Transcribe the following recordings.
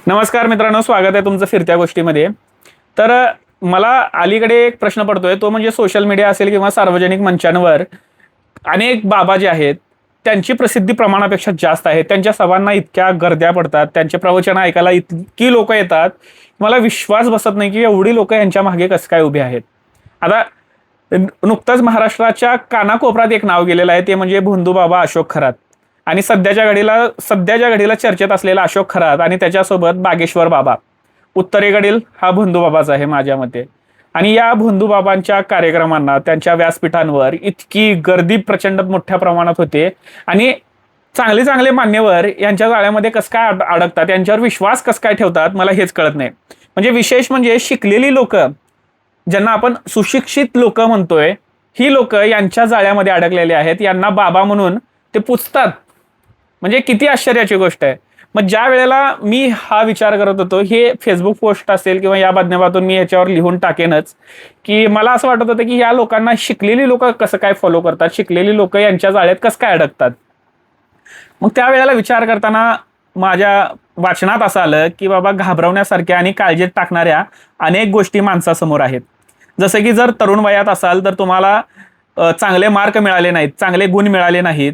नमस्कार मित्रांनो, स्वागत आहे तुमचं फिरत्या गोष्टीमध्ये. तर मला अलीकडे एक प्रश्न पडतोय, तो म्हणजे सोशल मीडिया असेल किंवा सार्वजनिक मंचांवर अनेक बाबा जे आहेत त्यांची प्रसिद्धी प्रमाणापेक्षा जास्त आहे. त्यांच्या सभांना इतक्या गर्द्या पडतात, त्यांचे प्रवचन ऐकायला इतकी लोक येतात, मला विश्वास बसत नाही की एवढी लोक यांच्या मागे कसं काय उभी आहेत. आता नुकतंच महाराष्ट्राच्या कानाकोपऱ्यात एक नाव गेलेलं आहे, ते म्हणजे भोंदूबाबा अशोक खरात. आणि सध्याच्या घडीला चर्चेत असलेला अशोक खरात आणि त्याच्यासोबत बागेश्वर बाबा, उत्तरेकडील हा भोंदूबाबाच आहे माझ्या मते. आणि या भोंदूबाबांच्या कार्यक्रमांना, त्यांच्या व्यासपीठांवर इतकी गर्दी प्रचंड मोठ्या प्रमाणात होते. आणि चांगले चांगले मान्यवर यांच्या जाळ्यामध्ये कसं काय अडकतात, यांच्यावर विश्वास कसं काय ठेवतात, मला हेच कळत नाही. म्हणजे विशेष म्हणजे शिकलेली लोक, ज्यांना आपण सुशिक्षित लोक म्हणतोय, ही लोक यांच्या जाळ्यामध्ये अडकलेली आहेत. यांना बाबा म्हणून ते पुजतात. म्हणजे किती आश्चर्याची गोष्ट आहे. मग ज्या वेळेला मी हा विचार करत होतो, हे फेसबुक पोस्ट असेल किंवा या माध्यमातून मी याच्यावर लिहून टाकेनच, की मला असं वाटत होतं की या लोकांना शिकलेली लोक कसं काय फॉलो करतात, शिकलेली लोक यांच्या जाळ्यात कसं काय अडकतात. मग त्या वेळेला विचार करताना माझ्या वाचनात असं आलं की बाबा, घाबरवण्यासारख्या आणि काळजीत टाकणाऱ्या अनेक गोष्टी माणसासमोर आहेत. जसं की जर तरुण वयात असाल तर तुम्हाला चांगले मार्क मिळाले नाहीत, चांगले गुण मिळाले नाहीत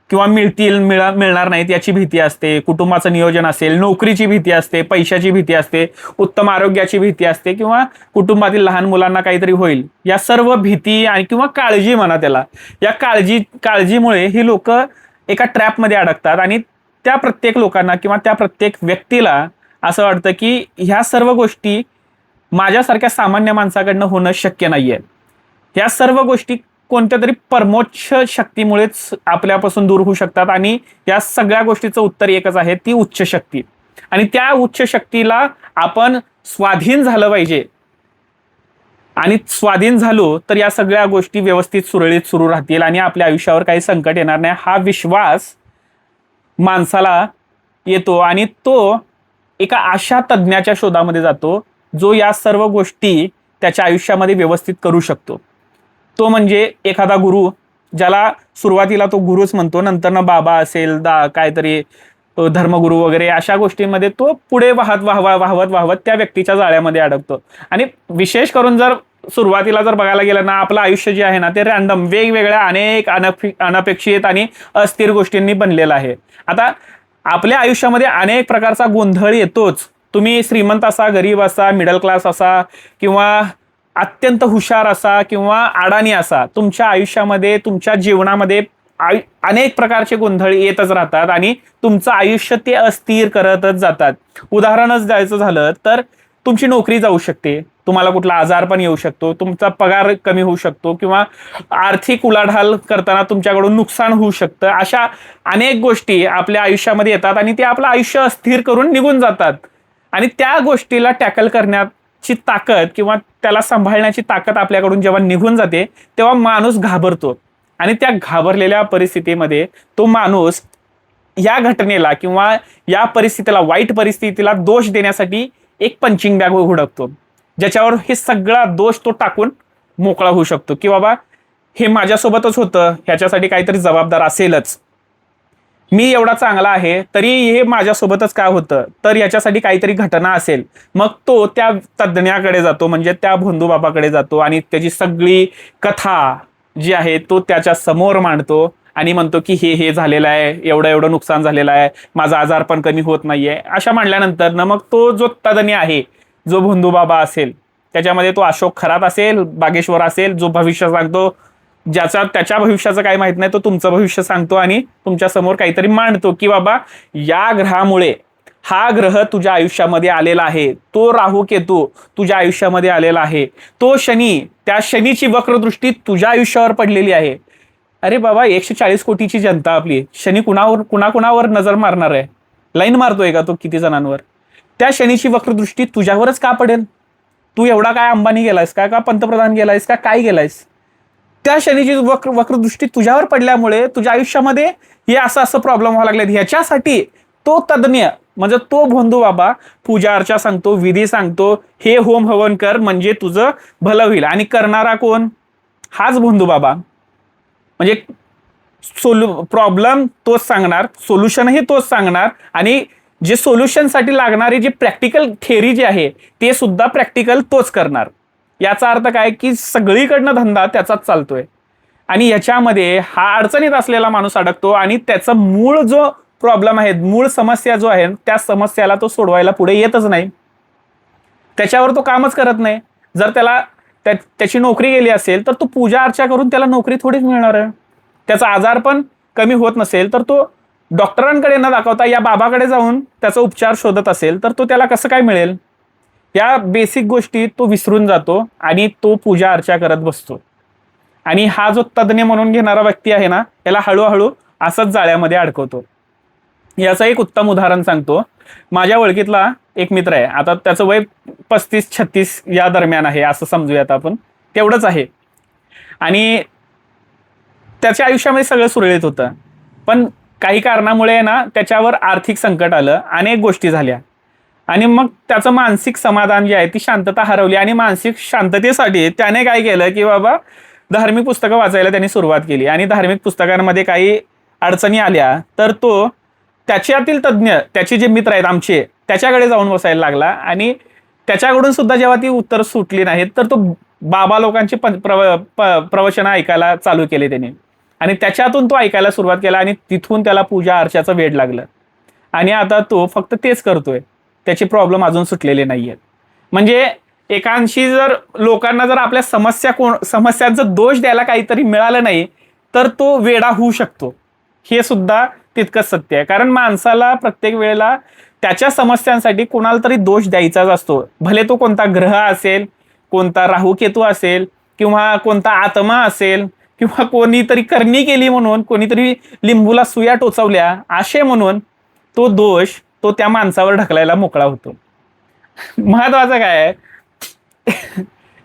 किंवा मिळणार नाहीत याची भीती असते. कुटुंबाचं नियोजन असेल, नोकरीची भीती असते, पैशाची भीती असते, उत्तम आरोग्याची भीती असते, किंवा कुटुंबातील लहान मुलांना काहीतरी होईल या सर्व भीती आणि किंवा काळजी म्हणा त्याला, या काळजीमुळे ही लोक एका ट्रॅपमध्ये अडकतात. आणि त्या प्रत्येक लोकांना किंवा त्या प्रत्येक व्यक्तीला असं वाटतं की ह्या सर्व गोष्टी माझ्यासारख्या सामान्य माणसाकडनं होणं शक्य नाहीये. ह्या सर्व गोष्टी कोणत्या तरी परमोच्च शक्तीमुळेच आपल्यापासून दूर होऊ शकतात. आणि या सगळ्या गोष्टीचं उत्तर एकच आहे, ती उच्च शक्ती. आणि त्या उच्च शक्तीला आपण स्वाधीन झालं पाहिजे. आणि स्वाधीन झालो तर या सगळ्या गोष्टी व्यवस्थित सुरळीत सुरू राहतील आणि आपल्या आयुष्यावर काही संकट येणार नाही, हा विश्वास माणसाला येतो. आणि तो एका अशा तज्ज्ञाच्या शोधामध्ये जातो जो या सर्व गोष्टी त्याच्या आयुष्यामध्ये व्यवस्थित करू शकतो. तो म्हणजे एखादा गुरु, ज्याला सुरुवातीला तो गुरुच म्हणतो, नंतर ना बाबा असेल, काहीतरी धर्मगुरू वगैरे अशा गोष्टींमध्ये तो पुढे वाहवत त्या व्यक्तीच्या जाळ्यामध्ये अडकतो. आणि विशेष करून जर सुरुवातीला जर बघायला गेलं ना, आपलं आयुष्य जे आहे ना, ते रॅन्डम वेगवेगळ्या अनेक अनपेक्षित आणि अस्थिर गोष्टींनी बनलेलं आहे. आता आपल्या आयुष्यामध्ये अनेक प्रकारचा गोंधळ येतोच. तुम्ही श्रीमंत असा, गरीब असा, मिडल क्लास असा, किंवा अत्यंत हुशार असा किंवा अडाणी असा, तुमच्या आयुष्यामध्ये, तुमच्या जीवनामध्ये अनेक प्रकारचे गोंधळ येतच राहतात आणि तुमचं आयुष्य ते अस्थिर करतच जातात. उदाहरणच द्यायचं झालं तर तुमची नोकरी जाऊ शकते, तुम्हाला कुठला आजार पण येऊ शकतो, तुमचा पगार कमी होऊ शकतो, किंवा आर्थिक उलाढाल करताना तुमच्याकडून नुकसान होऊ शकतं. अशा अनेक गोष्टी आपल्या आयुष्यामध्ये येतात आणि ते आपलं आयुष्य अस्थिर करून निघून जातात. आणि त्या गोष्टीला टॅकल करण्याची ताकद किंवा त्याला सांभाळण्याची ताकद आपल्याकडून जेव्हा निघून जाते, तेव्हा माणूस घाबरतो. आणि त्या घाबरलेल्या परिस्थितीमध्ये तो माणूस या घटनेला किंवा या परिस्थितीला, वाईट परिस्थितीला दोष देण्यासाठी एक पंचिंग बॅग हुडकतो, ज्याच्यावर हे सगळा दोष तो टाकून मोकळा होऊ शकतो. की बाबा, हे माझ्यासोबतच होतं, ह्याच्यासाठी काहीतरी जबाबदार असेलच. मी एवढा चांगला आहे तरी हे माझ्यासोबतच काय होतं, तर याच्यासाठी काहीतरी घटना असेल. मग तो त्या तज्ज्ञाकडे जातो, म्हणजे त्या भोंदूबाबाकडे जातो आणि त्याची सगळी कथा जी आहे तो त्याच्या समोर मांडतो आणि म्हणतो की हे झालेलं आहे, एवढं नुकसान झालेलं आहे, माझा आजार पण कमी होत नाहीये. अशा मांडल्यानंतर ना मग तो जो तज्ञ आहे, जो भोंदूबाबा असेल, त्याच्यामध्ये तो अशोक खरात असेल, बागेश्वर असेल, जो भविष्य सांगतो, त्याच्या भविष्याचं काही माहित नाही, तो तुमचं भविष्य सांगतो आणि तुमच्या समोर काहीतरी मांडतो की बाबा, या ग्रहामुळे हा ग्रह तुझ्या आयुष्यामध्ये आलेला आहे, तो राहू केतू तुझ्या आयुष्यामध्ये आलेला आहे, तो शनी, त्या शनीची वक्रदृष्टी तुझ्या आयुष्यावर पडलेली आहे. अरे बाबा, 140 कोटीची जनता आपली, शनी कुणाकुणावर नजर मारणार आहे? लाईन मारतोय का तो किती जणांवर? त्या शनीची वक्रदृष्टी तुझ्यावरच का पडेल? तू एवढा काय अंबानी गेलायस का पंतप्रधान गेलायस का काय गेलायस? त्या शनीची वक्रदृष्टी तुझ्यावर पडल्यामुळे तुझ्या आयुष्यामध्ये हे असं प्रॉब्लेम व्हायला लागले. ह्याच्यासाठी तो तज्ञ, म्हणजे तो भोंदूबाबा पूजा अर्चा सांगतो, विधी सांगतो, हे होम हवन कर म्हणजे तुझं भलं होईल. आणि करणारा कोण? हाच भोंदूबाबा. म्हणजे प्रॉब्लेम तोच सांगणार, सोल्युशनही तोच सांगणार आणि जे सोल्युशनसाठी लागणारी जी प्रॅक्टिकल थेअरी जी आहे ते सुद्धा प्रॅक्टिकल तोच करणार. याचा अर्थ काय की सगळीकडनं धंदा त्याचाच चालतोय आणि याच्यामध्ये हा अडचणीत असलेला माणूस अडकतो आणि त्याचा मूळ जो प्रॉब्लेम आहे, मूळ समस्या जो आहे, त्या समस्याला तो सोडवायला पुढे येतच नाही. त्याच्यावर तो कामच करत नाही. जर त्याला त्याची नोकरी गेली असेल तर तो पूजा अर्चा करून त्याला नोकरी थोडीच मिळणार आहे. त्याचा आजार पण कमी होत नसेल तर तो डॉक्टरांकडे न दाखवता या बाबाकडे जाऊन त्याचा उपचार शोधत असेल तर तो त्याला कसं काय मिळेल. या बेसिक गोष्टी तो विसरून जातो आणि तो पूजा अर्चा करत बसतो. आणि हा जो तज्ज्ञ म्हणून घेणारा व्यक्ती आहे ना, याला हळूहळू असंच जाळ्यामध्ये अडकवतो. याचं एक उत्तम उदाहरण सांगतो. माझ्या ओळखीतला एक मित्र आहे. आता त्याचं वय 35-36 या दरम्यान आहे असं समजूयात आपण, तेवढंच आहे. आणि त्याच्या आयुष्यामध्ये सगळं सुरळीत होतं. पण काही कारणामुळे ना त्याच्यावर आर्थिक संकट आलं, अनेक गोष्टी झाल्या आणि मग त्याचं मानसिक समाधान जे आहे ती शांतता हरवली. आणि मानसिक शांततेसाठी त्याने काय केलं की बाबा धार्मिक पुस्तकं वाचायला त्यांनी सुरुवात केली. आणि धार्मिक पुस्तकांमध्ये काही अडचणी आल्या तर तो त्याच्यातील तज्ज्ञ, त्याचे जे मित्र आहेत आमचे, त्याच्याकडे जाऊन बसायला लागला. आणि त्याच्याकडून सुद्धा जेव्हा ती उत्तर सुटली नाहीत तर तो बाबा लोकांची प्रवचन ऐकायला चालू केले त्याने. आणि त्याच्यातून तो ऐकायला सुरुवात केला आणि तिथून त्याला पूजा अर्चाचं वेड लागलं. आणि आता तो फक्त तेच करतोय. त्याची प्रॉब्लेम अजून सुटलेले नाहीयेत. म्हणजे एकांशी जर लोकांना जर आपल्या समस्यांचा दोष द्यायला काहीतरी मिळालं नाही तर तो वेडा होऊ शकतो. हे सुद्धा तितकंच सत्य आहे. कारण माणसाला प्रत्येक वेळेला त्याच्या समस्यांसाठी कोणाला तरी दोष द्यायचाच असतो. भले तो कोणता ग्रह असेल, कोणता राहू केतू असेल, किंवा कोणता आत्मा असेल, किंवा कोणीतरी करणी केली म्हणून, कोणीतरी लिंबूला सुया टोचवल्या असे म्हणून तो दोष तो त्या माणसावर ढकलायला मोकळा होतो. महत्वाचं काय आहे,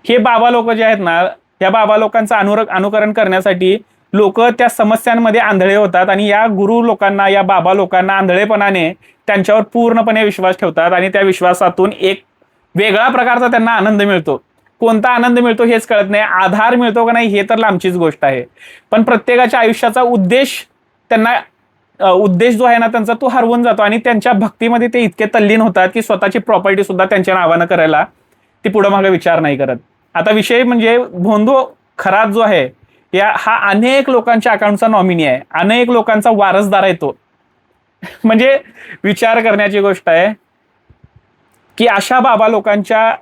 हे बाबा लोक जे आहेत ना, या बाबा लोकांचं अनुकरण करण्यासाठी लोक त्या समस्यांमध्ये आंधळे होतात. आणि या गुरु लोकांना, या बाबा लोकांना आंधळेपणाने त्यांच्यावर पूर्णपणे विश्वास ठेवतात. आणि त्या विश्वासातून एक वेगळा प्रकारचा त्यांना आनंद मिळतो. कोणता आनंद मिळतो हेच कळत नाही. आधार मिळतो का नाही हे तर लांबचीच गोष्ट आहे. पण प्रत्येकाच्या आयुष्याचा उद्देश जो आहे ना त्यांचा, तो हरवून जातो. आणि त्यांच्या भक्तीमध्ये ते इतके तल्लीन होतात की स्वतःची प्रॉपर्टी सुद्धा त्यांच्या नावानं करायला ती पुढं मागे विचार नाही करत. आता विषय म्हणजे भोंदू खरात जो आहे हा अनेक लोकांच्या अकाउंटचा नॉमिनी आहे, अनेक लोकांचा वारसदार आहे तो. म्हणजे विचार करण्याची गोष्ट आहे की अशा बाबा लोकांच्या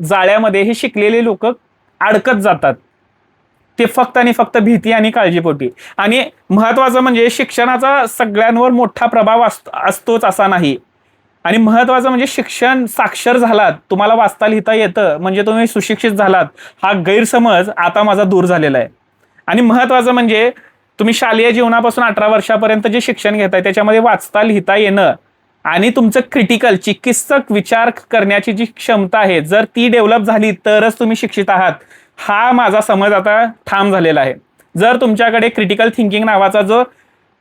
जाळ्यामध्ये हे शिकलेले लोक अडकत जातात. ते फक्त आणि फक्त भीती आणि काळजीपोटी. आणि महत्वाचं म्हणजे शिक्षणाचा सगळ्यांवर मोठा प्रभाव असतोच असा नाही. आणि महत्वाचं म्हणजे शिक्षण साक्षर झालात, तुम्हाला वाचता लिहिता येतं म्हणजे तुम्ही सुशिक्षित झालात, हा गैरसमज आता माझा दूर झालेला आहे. आणि महत्वाचं म्हणजे तुम्ही शालेय जीवनापासून 18 वर्षापर्यंत जे शिक्षण घेताय त्याच्यामध्ये वाचता लिहिता येणं आणि तुमचं क्रिटिकल चिकित्सक विचार करण्याची जी क्षमता आहे जर ती डेव्हलप झाली तरच तुम्ही शिक्षित आहात, हा माझा समज आता ठाम झालेला आहे. जर तुमच्याकडे क्रिटिकल थिंकिंग नावाचा जो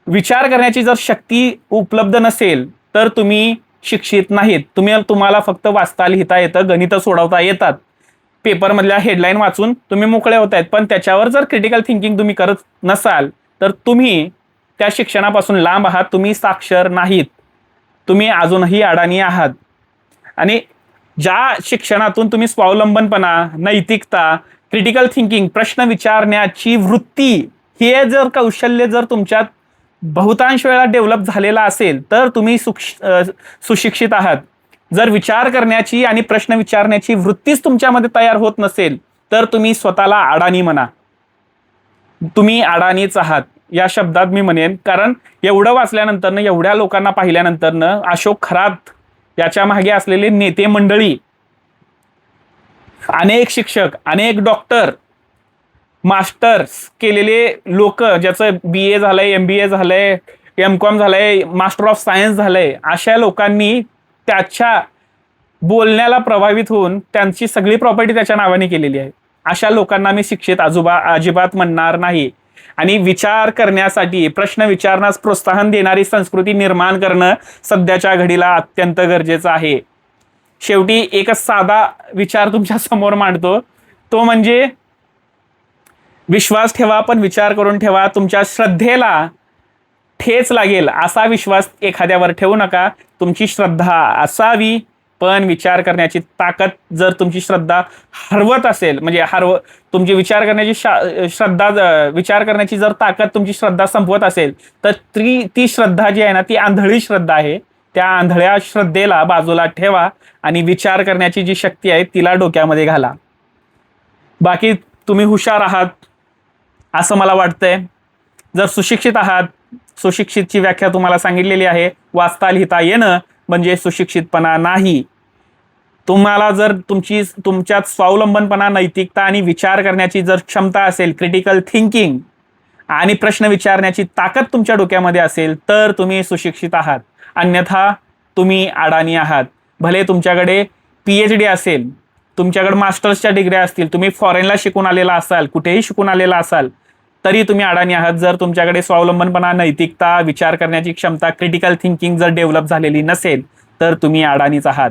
विचार करण्याची जर शक्ती उपलब्ध नसेल तर तुम्ही शिक्षित नाहीत. तुम्हाला फक्त वाचता लिहिता येतं, गणितं सोडवता येतात, पेपरमधल्या हेडलाईन वाचून तुम्ही मोकळे होत आहेत. पण त्याच्यावर जर क्रिटिकल थिंकिंग तुम्ही करत नसाल तर तुम्ही त्या शिक्षणापासून लांब आहात, तुम्ही साक्षर नाहीत, तुम्ही अजूनही अडाणी आहात. आणि ज्या शिक्षणातून तुम्ही स्वावलंबनपणा, नैतिकता, क्रिटिकल थिंकिंग, प्रश्न विचारण्याची वृत्ती, हे जर कौशल्य जर तुमच्यात बहुतांश वेळा डेव्हलप झालेला असेल तर तुम्ही सुशिक्षित आहात. जर विचार करण्याची आणि प्रश्न विचारण्याची वृत्तीच तुमच्यामध्ये तयार होत नसेल तर तुम्ही स्वतःला अडाणी म्हणा. तुम्ही अडाणीच आहात या शब्दात मी म्हणेन. कारण एवढं वाचल्यानंतर, एवढ्या लोकांना पाहिल्यानंतर अशोक खरात याच्या मागे असलेले नेते मंडळी, अनेक शिक्षक, अनेक डॉक्टर, मास्टर्स केलेले लोक, ज्याचं BA झालंय, MBA झालंय, MCOM झालंय, मास्टर ऑफ सायन्स झालंय, अशा लोकांनी त्याच्या बोलण्याला प्रभावित होऊन त्यांची सगळी प्रॉपर्टी त्याच्या नावाने केलेली आहे. अशा लोकांना मी शिक्षित अजिबात म्हणणार नाही. आणि विचार करण्यासाठी, प्रश्न विचारण्यास प्रोत्साहन देणारी संस्कृती निर्माण करणं सध्याच्या घडीला अत्यंत गरजेचं आहे. शेवटी एकच साधा विचार तुमच्या समोर मांडतो, तो म्हणजे विश्वास ठेवा पण विचार करून ठेवा. तुमच्या श्रद्धेला ठेच लागेल असा विश्वास एखाद्यावर ठेवू नका. तुमची श्रद्धा असावी, पण विचार करण्याची ताकद जर तुमची श्रद्धा हरवत असेल, म्हणजे तुमची विचार करण्याची विचार करण्याची जर ताकद तुमची श्रद्धा संपवत असेल, तर ती श्रद्धा जी आहे ना, ती आंधळी श्रद्धा आहे. त्या आंधळ्या श्रद्धेला बाजूला ठेवा आणि विचार करण्याची जी शक्ती आहे तिला डोक्यामध्ये घाला. बाकी तुम्ही हुशार आहात असं मला वाटतंय. जर सुशिक्षित आहात, सुशिक्षितची व्याख्या तुम्हाला सांगितलेली आहे. वाचता लिहिता येणं म्हणजे सुशिक्षितपणा नाही. तुम्हाला जर तुमच्यात स्वावलंबनपणा, नैतिकता आणि विचार करण्याची जर क्षमता असेल, क्रिटिकल थिंकिंग आणि प्रश्न विचारण्याची ताकद तुमच्या डोक्यामध्ये असेल, तर तुम्ही सुशिक्षित आहात. अन्यथा तुम्ही अडाणी आहात. भले तुमच्याकडे PhD असेल, तुमच्याकडे मास्टर्सच्या डिग्र्या असतील, तुम्ही फॉरेनला शिकून आलेला असाल, कुठेही शिकून आलेला असाल, तरी तुम्ही अडाणी आहात. जर तुमच्याकडे स्वावलंबनपणा, नैतिकता, विचार करण्याची क्षमता, क्रिटिकल थिंकिंग जर डेव्हलप झालेली नसेल, तर तुम्ही अडाणीच आहात.